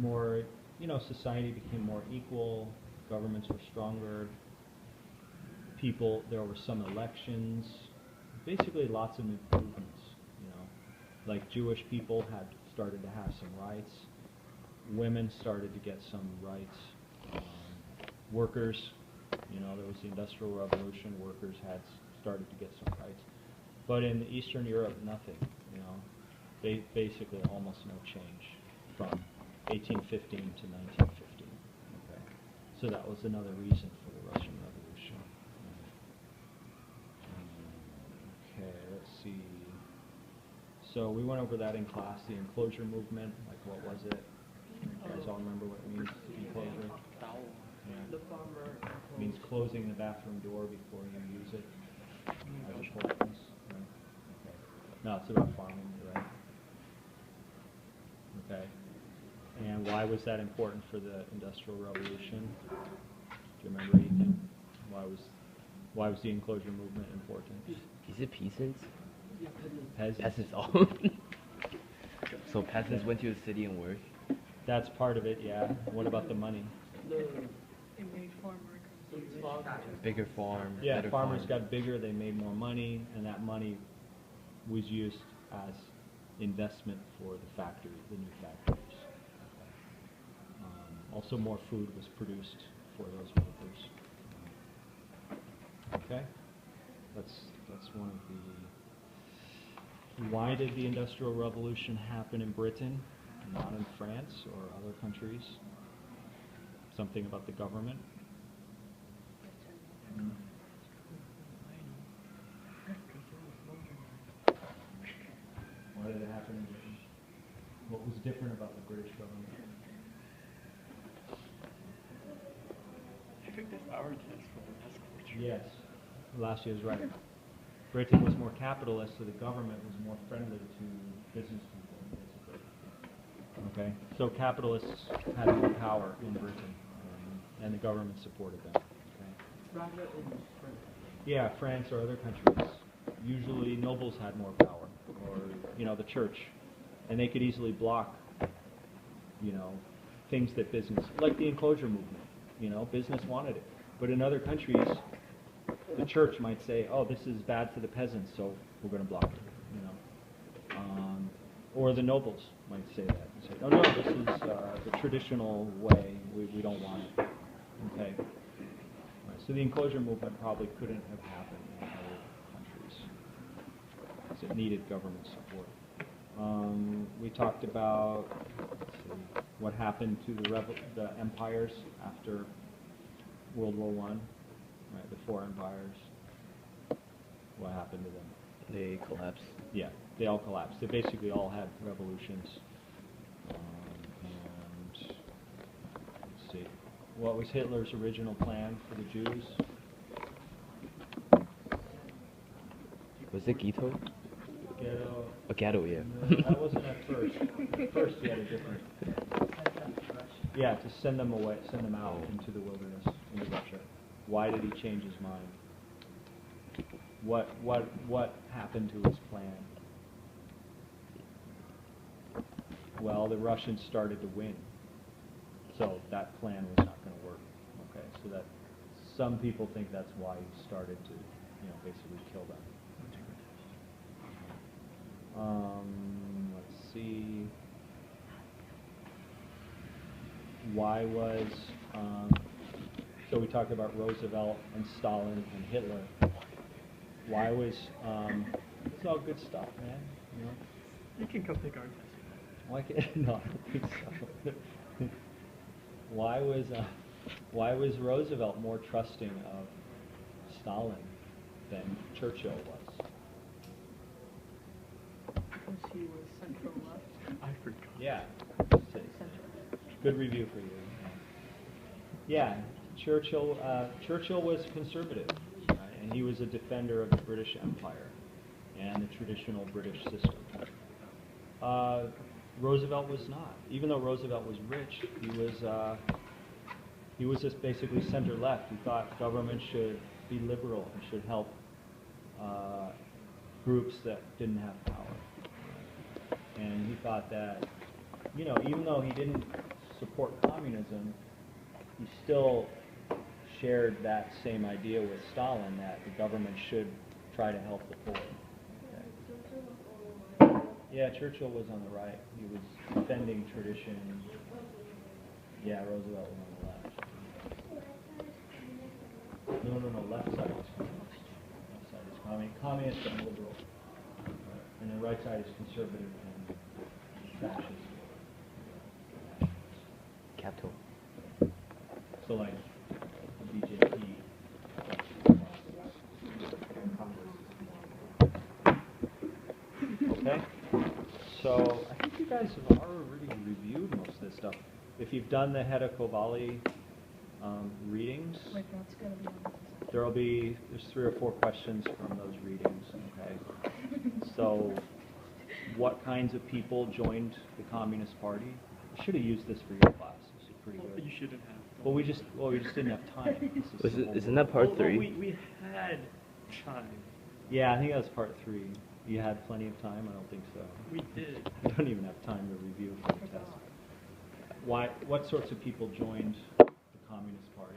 more, society became more equal, governments were stronger, there were some elections, basically lots of improvements, like Jewish people had started to have some rights, women started to get some rights, workers, there was the Industrial Revolution, workers had started to get some rights. But in Eastern Europe, nothing, basically almost no change from 1815 to 1915. Okay, so that was another reason for the Russian Revolution. Okay, let's see. So we went over that in class, the enclosure movement, like what was it? You guys all remember what it means, enclosure? Yeah. It means closing the bathroom door before you use it as a purpose. Right? Okay. No, it's about farming, right? Okay. And why was that important for the Industrial Revolution? Do you remember anything? Why was the enclosure movement important? Is it peasants? Peasants. Peasants all. So peasants went to the city and worked? That's part of it, yeah. What about the money? It made farmers bigger farm. Yeah, farmers got bigger, they made more money, and that money was used as investment for the factory, the new factories. Also, more food was produced for those workers. Okay, that's one of the. Why did the Industrial Revolution happen in Britain, not in France or other countries? Something about the government? Why did it happen in Britain? What was different about the British government? I think that's our test for the next culture. Yes, last year's right. Britain was more capitalist, so the government was more friendly to business people, basically. Okay, so capitalists had more power in Britain, and the government supported them. Okay. rather in France. Yeah, France or other countries. Usually nobles had more power, or the church, and they could easily block, things that business, like the enclosure movement. Business wanted it, but in other countries, the church might say, "Oh, this is bad for the peasants, so we're going to block it." Or the nobles might say that and say, "Oh no, this is the traditional way. We don't want it." Okay. Right, so the enclosure movement probably couldn't have happened in other countries because it needed government support. We talked about what happened to the empires after World War I. Right, the four empires. What happened to them? They collapsed. Yeah, they all collapsed. They basically all had revolutions. And let's see, what was Hitler's original plan for the Jews? Was it Ghetto? Ghetto. A ghetto, yeah. No, that wasn't at first. At first, he had a different. Yeah, to send them away, send them out into the wilderness, into Russia. Why did he change his mind? What happened to his plan? Well, the Russians started to win, so that plan was not going to work. Okay, so that some people think that's why he started to, basically kill them. Let's see. Why was so we talked about Roosevelt and Stalin and Hitler. Why was it's all good stuff, man. You can come take our test. Why can't, no, I don't think so. Why was Roosevelt more trusting of Stalin than Churchill was? Because he was central left. I forgot. Yeah. Center. Good review for you. Yeah, Churchill was conservative, right? And he was a defender of the British Empire and the traditional British system. Roosevelt was not. Even though Roosevelt was rich, he was just basically center-left. He thought government should be liberal and should help groups that didn't have power. And he thought that, even though he didn't support communism, he still shared that same idea with Stalin that the government should try to help the poor. Okay. Yeah, Churchill was on the right. He was defending tradition. Yeah, Roosevelt was on the left. No, left side is communist. Left side is communist and liberal. And the right side is conservative and fascist. Capital. So like the BJP. Okay. So I think you guys have already reviewed most of this stuff. If you've done the Hedda Kovali readings, Wait, that's gonna be on there's 3 or 4 questions from those readings. Okay. So, what kinds of people joined the Communist Party? I should have used this for your class. This is pretty good. You shouldn't have. Well, we just didn't have time. This is the whole Isn't that world. part 3? We had time. Yeah, I think that was part 3. You had plenty of time? I don't think so. We did. You don't even have time to review for the test. What sorts of people joined the Communist Party?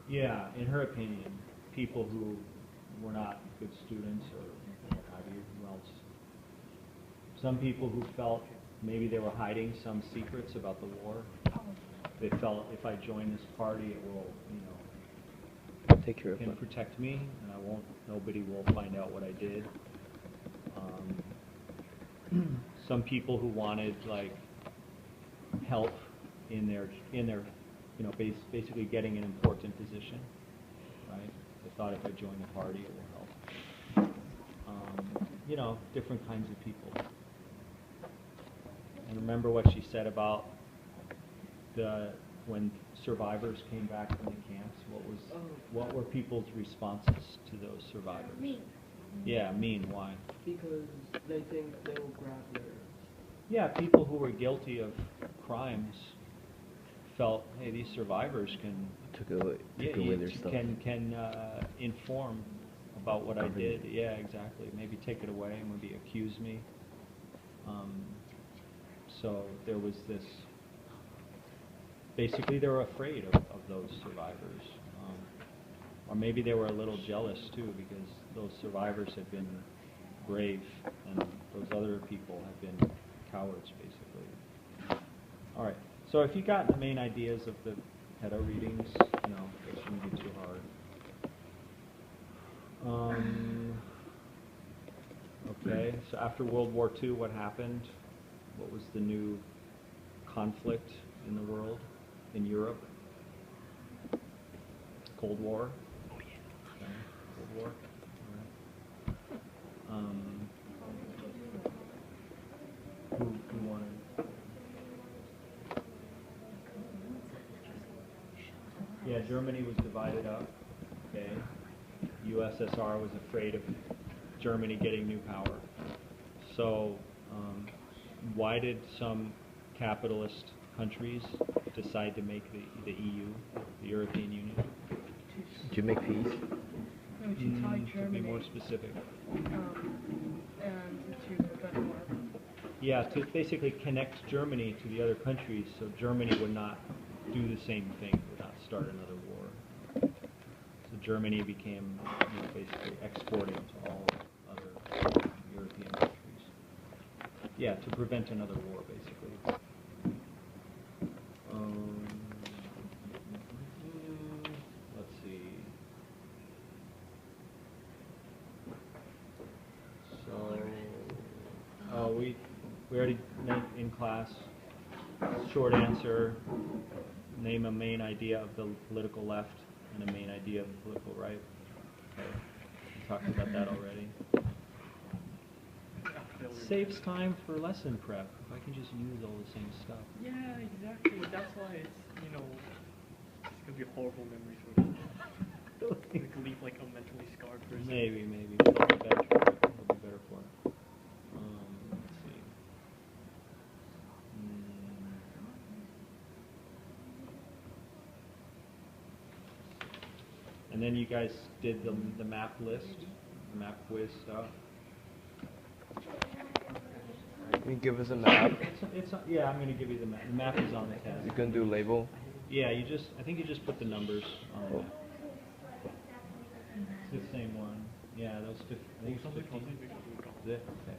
Yeah, in her opinion, people who were not good students or what have you, who else? Some people who felt maybe they were hiding some secrets about the war. They felt if I join this party, it will, Take care of can it. protect me, and nobody will find out what I did. Some people who wanted like help in their basically getting an important position, right? They thought if I join the party, it will help. Different kinds of people. And remember what she said about when survivors came back from the camps. What were people's responses to those survivors? Mean. Yeah, mean. Why? Because they think they will grab their... Yeah, people who were guilty of crimes felt, hey, these survivors Took away their stuff. can inform about what I did. Yeah, exactly. Maybe take it away, maybe accuse me. So there was this. Basically, they were afraid of those survivors, or maybe they were a little jealous too, because those survivors had been brave, and those other people have been cowards, basically. All right. So if you got the main ideas of the Hedda readings, it shouldn't be too hard. Okay. So after World War II, what happened? What was the new conflict in the world, in Europe? Cold War. Okay. Cold War. All right. Who wanted? Yeah, Germany was divided up. Okay. USSR was afraid of Germany getting new power. So, why did some capitalist countries decide to make the EU, the European Union? Did you make peace? No, to tie To be Germany, more specific. and to prevent war. Yeah, to basically connect Germany to the other countries, so Germany would not do the same thing, would not start another war. So Germany became basically exporting to all other European countries. Yeah, to prevent another war, basically. Let's see. So, we already in class. Short answer. Name a main idea of the political left and a main idea of the political right. Okay. We talked about that already. Saves time for lesson prep. If I can just use all the same stuff. Yeah, exactly. That's why it's it's gonna be a horrible memory for me. It could leave like a mentally scarred person. Maybe. But it'll be better for it. It'll be better for it. Let's see. And then you guys did the map list, the map quiz stuff. Can you give us a map? Yeah, I'm going to give you the map. The map is on the test. You can do label. Yeah, I think you just put the numbers on the map. It's the same one. Yeah, that was 15. I think it's 15. Is it? Okay.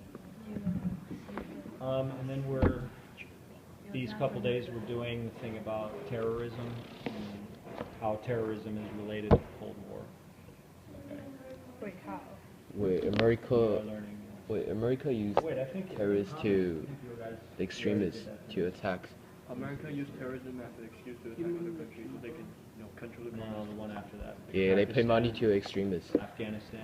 And then these couple days we're doing the thing about terrorism and how terrorism is related to the Cold War. Okay. Wait, how? Wait, America used Wait, I think terrorists to you guys the extremists already did to that. attack. America used terrorism as an excuse to attack other countries so they can, control the No, the one after that. Yeah, they pay money to extremists. Afghanistan.